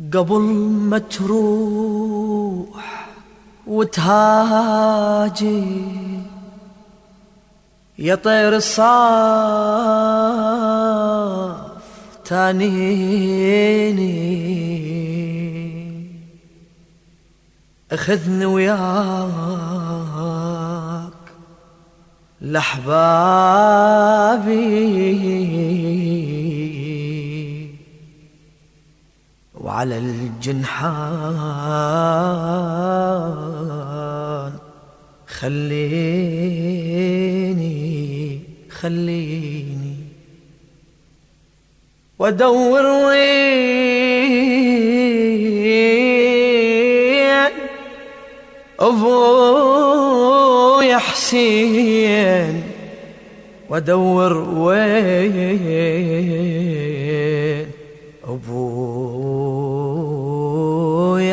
قبل ما تروح وتهاجي يا طير الصاف تانيني، اخذني وياك لأحبابي وعلى الجنحان خليني وادور وين ابويا حسين، وادور وين ابويا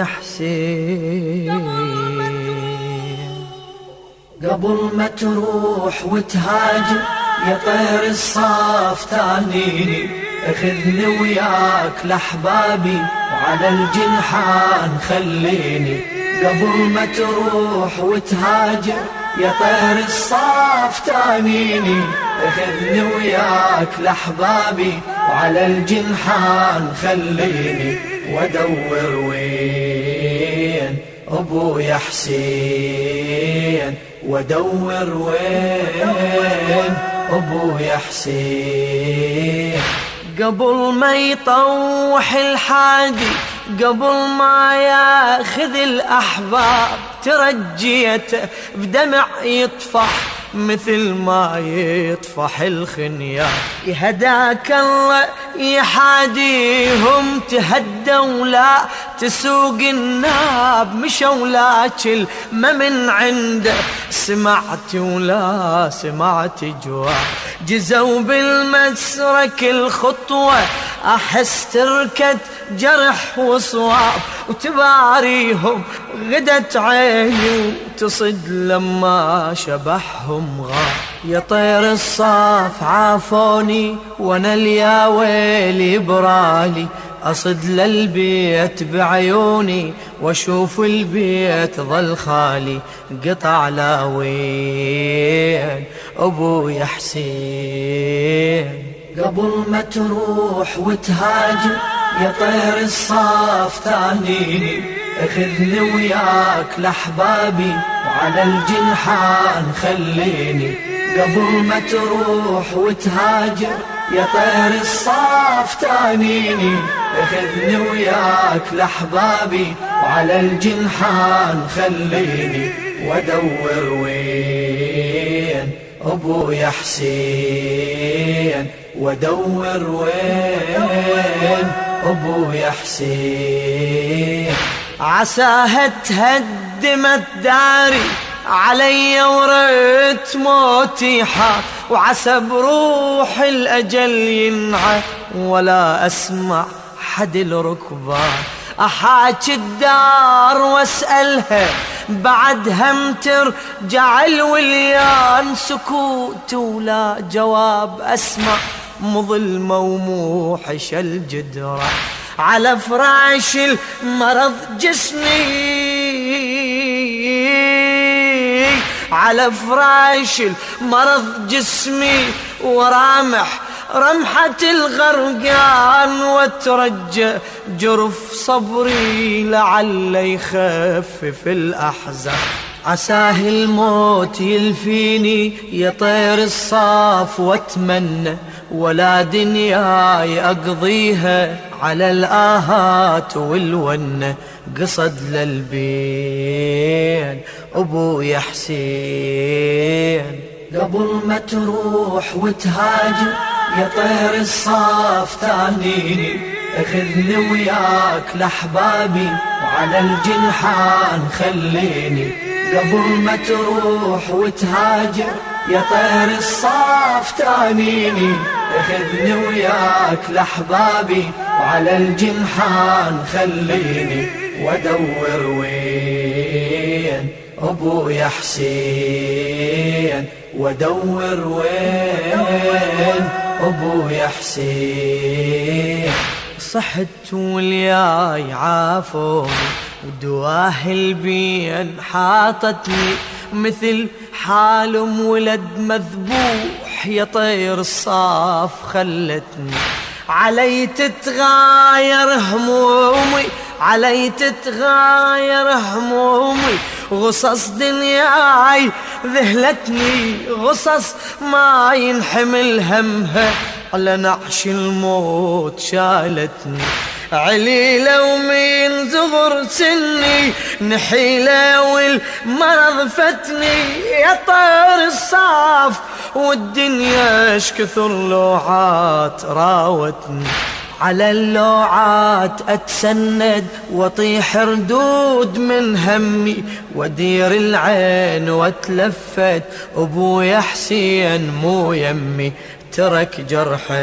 حسين. قبل ما تروح وتهاجر يا طير الصاف تانيني، اخذني وياك لأحبابي وعلى الجنحان خليني. قبل ما تروح وتهاجر يا طير الصاف تانيني، اخذني وياك لأحبابي وعلى الجنحان خليني. وادور وين ابويا حسين، وادور وين ابويا حسين. قبل ما يطوح الحادي، قبل ما ياخذ الأحباب، ترجيته بدمع يطفح مثل ما يطفح الخنيار. يهداك الله يحاديهم تهدوا لا تسوق الناب، مشوا لاكل ما من عنده سمعت ولا سمعت جواب. جزوا بالمسرك الخطوة أحس تركت جرح وصواب، وتباريهم غدت عيني وتصد لما شبحهم غاب. يا طير الصاف عافوني وانا اليا ويلي برالي، أصد للبيت بعيوني واشوف البيت ظل خالي. قطع لاوين ابويا حسين. قبل ما تروح وتهاجر يا طير الصاف تانيني، اخذني وياك لأحبابي وعلى الجنحان خليني. قبل ما تروح وتهاجر يا طير الصاف تانيني، اخذني وياك لأحبابي وعلى الجنحان خليني. وادور وين ابويا حسين، وادور وين ابويا حسين. عساها تهدمت داري علي وريت موتي حار، وعسى بروح الأجل ينعى ولا أسمع حد الركبان. أحاكي الدار واسألها بعدها مترجع الوليان، سكوت ولا جواب أسمع مظلمة وموحش الجدران. على فراش المرض جسمي، على فراش المرض جسمي ورامح رمحة الغرقان، واترجى جرف صبري لعل يخفف الأحزان. عساه الموت يلفيني يا طير الصاف، واتمنى ولا دنياي أقضيها على الآهات والونة. قصد للبين أبويا حسين. قبل ما تروح وتهاجر يا طير الصاف تانيني، اخذني وياك لأحبابي وعلى الجنحان خليني. قبل ما تروح وتهاجر يا طير الصاف تانيني، اخذني وياك لأحبابي وعلى الجنحان خليني. وادور وين ابويا حسين، وادور وين ابويا حسين. صحت والياي عافوني ودواه البين حاطتني مثل حال ولد مذبوح يا طير الصاف خلتني علي تتغاير همومي علي تتغاير همومي غصص دنياي ذهلتني غصص ما ينحمل همها على نعش الموت شالتني عليلة ومن زغر سني نحيلة والمرض فتني يا طير الصاف والدنيا اش كثر لوعات راوتني على اللوعات اتسند واطيح ردود من همي وادير العين واتلفت ابويا حسين مو يمي ترك جرحين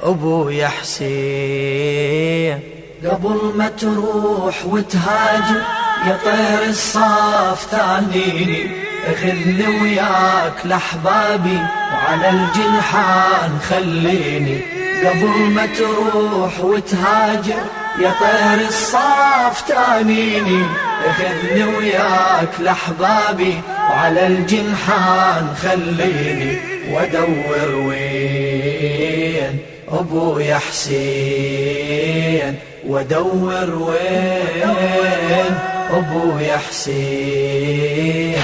ابويا حسين قبل ما تروح وتهاجر يا طير الصاف تعنيني اخذني وياك لحبابي وعلى الجنحان خليني قبل ما تروح وتهاجر يا طير الصاف تعنيني اخذني وياك لحبابي وعلى الجنحان خليني وادور وين ابويا حسين وادور وين ابويا حسين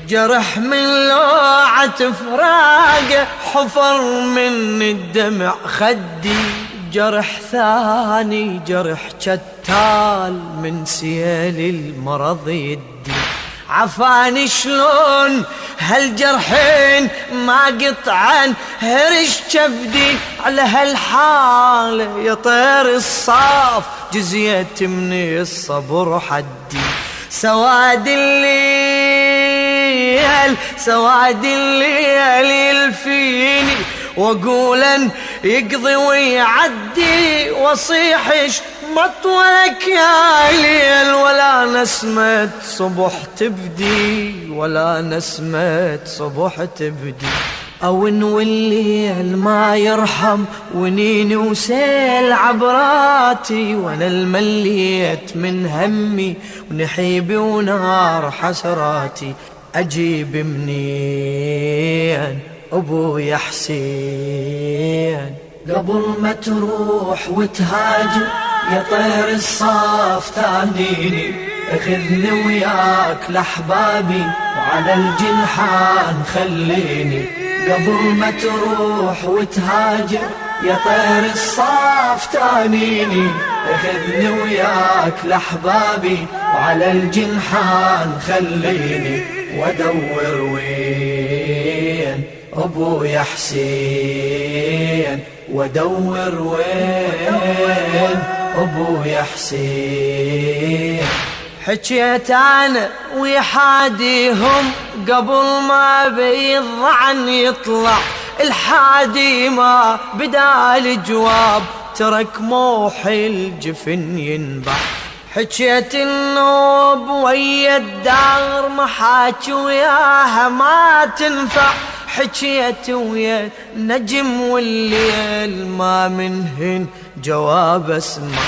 جرح من لوعة فراقه حفر من الدمع خدي جرح ثاني جرح شتال من سيال المرض يدي عفاني شلون هالجرحين ما قطعن هرش كبدي على هالحالة يا طير الصاف جزيت من الصبر حدي سواد الليل يلفيني واقول يقضي ويعدي واصيحش مطولك يا ليل ولا نسمة صبح تبدي ولا نسمة صبح تبدي أون والليل ما يرحم ونيني وسيل عبراتي وانا المليت من همي ونحيبي ونار حسراتي أجيب منين أبويا حسين قبل ما تروح وتهاجر يا طير الصاف تعنيني اخذني وياك لحبابي وعلى الجنحان خليني قبل ما تروح وتهاجر يا طير الصاف تعنيني اخذني وياك لحبابي وعلى الجنحان خليني وادور وين ابويا حسين وادور وين ابويا حسين حكيت انا ويحاديهم قبل ما بالظعن يطلع الحادي ما بدال جواب ترك موحي الجفن ينبع حكيت النوب ويا الدار محاكي وياها ما تنفع حكيت ويا النجم والليل ما منهن جواب اسمع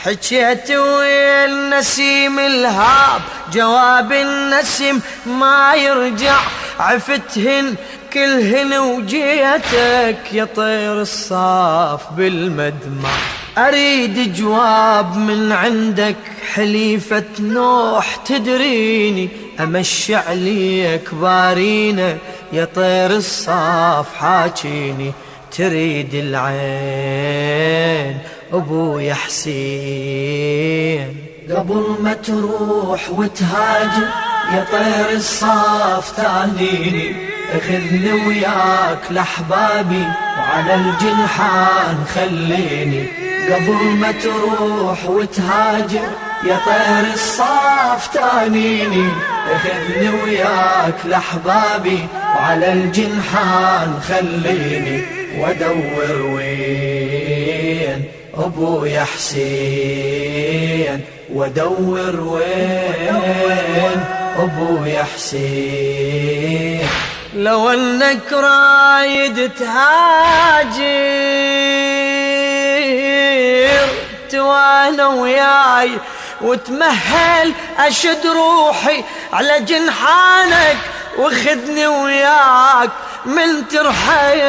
حكيت ويا النسيم الهاب جواب النسيم ما يرجع عفتهن كلهن وجيتك يا طير الصاف بالمدمع أريد جواب من عندك حليفة نوح تدريني أمشي عليك بارينا يا طير الصاف حاكيني تريد العين أبويا حسين قبل ما تروح وتهاجر يا طير الصاف تعنيني اخذني وياك لحبابي وعلى الجنحان خليني قبل ما تروح وتهاجر يا طير الصاف تعنيني اخذني وياك لحبابي وعلى الجنحان خليني وادور وين ابويا حسين وادور وين ابويا حسين لو انك رايد تهاجر انت وانا وياي، وتمهل اشد روحي على جنحانك، وخذني وياك من ترحيل.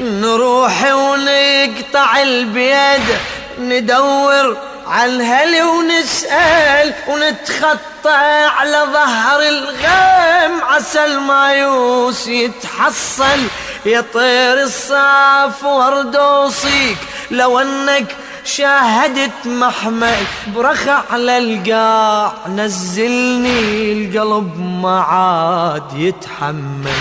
نروح ونقطع البيد، ندور عالهلي ونسأل، ونتخطى على ظهر الغيم عسى المايوس يتحصل. يا طير الصاف ورد اوصيك لو انك شاهدت محمل برخ على القاع، نزلني القلب ما عاد يتحمل.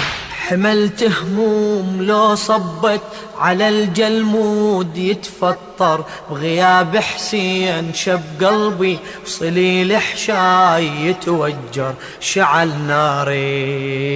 حملت هموم لو صبت على الجلمود يتفطر، بغياب حسين شب قلبي وصليل حشاي يتوجر. شعل نارين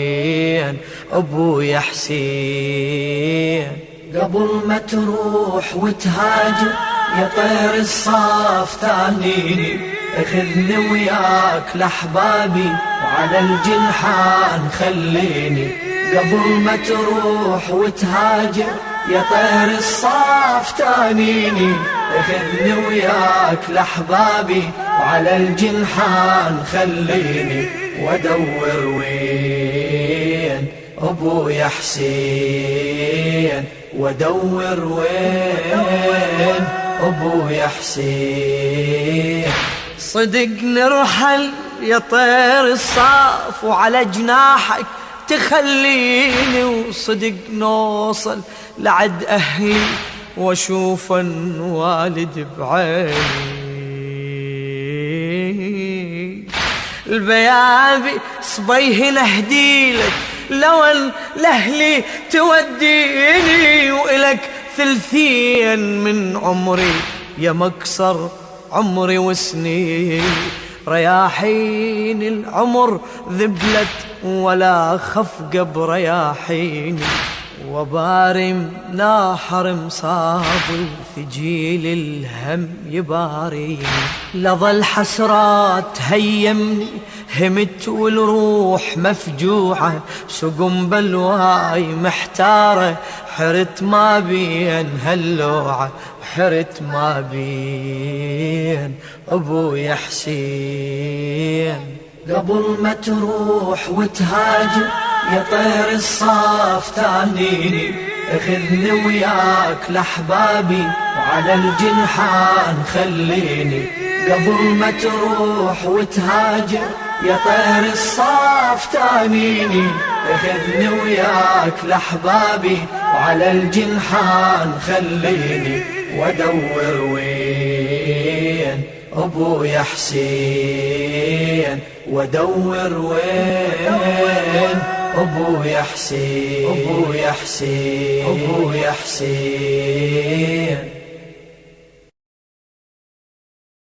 ابويا حسين قبل ما تروح وتهاجر، يا طير الصاف تانيني اخذني وياك لأحبابي وعلى الجنحان خليني. قبل ما تروح وتهاجر يا طير الصاف تانيني اخذني وياك لأحبابي وعلى الجنحان خليني. وادور وين ابويا حسين، وادور وين ابويا حسين. صدق نرحل يا طير الصاف وعلى جناحك تخليني، وصدق نوصل لعد أهلي واشوف والد بعيني. البيابي صبيه نهديلك لو ان لأهلي توديني، وإلك ثلثين من عمري يا مكسر عمري وسنين. رياحين العمر ذبلت ولا خفق برياحيني، وبارم ناحر مصاب ثجيل الهم يباريني. لظل حسرات هيمني همت والروح مفجوعة، سقم بلواي محتارة حرت ما بين هاللوعة، حرت ما بين ابويا حسين. قبل ما تروح وتهاجر يا طير الصاف تانيني اخذني وياك لأحبابي وعلى الجنحان خليني. قبل ما تروح وتهاجر يا طير الصاف تانيني اخذني وياك لأحبابي وعلى الجنحان خليني. وادور وين ابويا حسين، وادور وين ابويا حسين، ابويا حسين، ابويا حسين.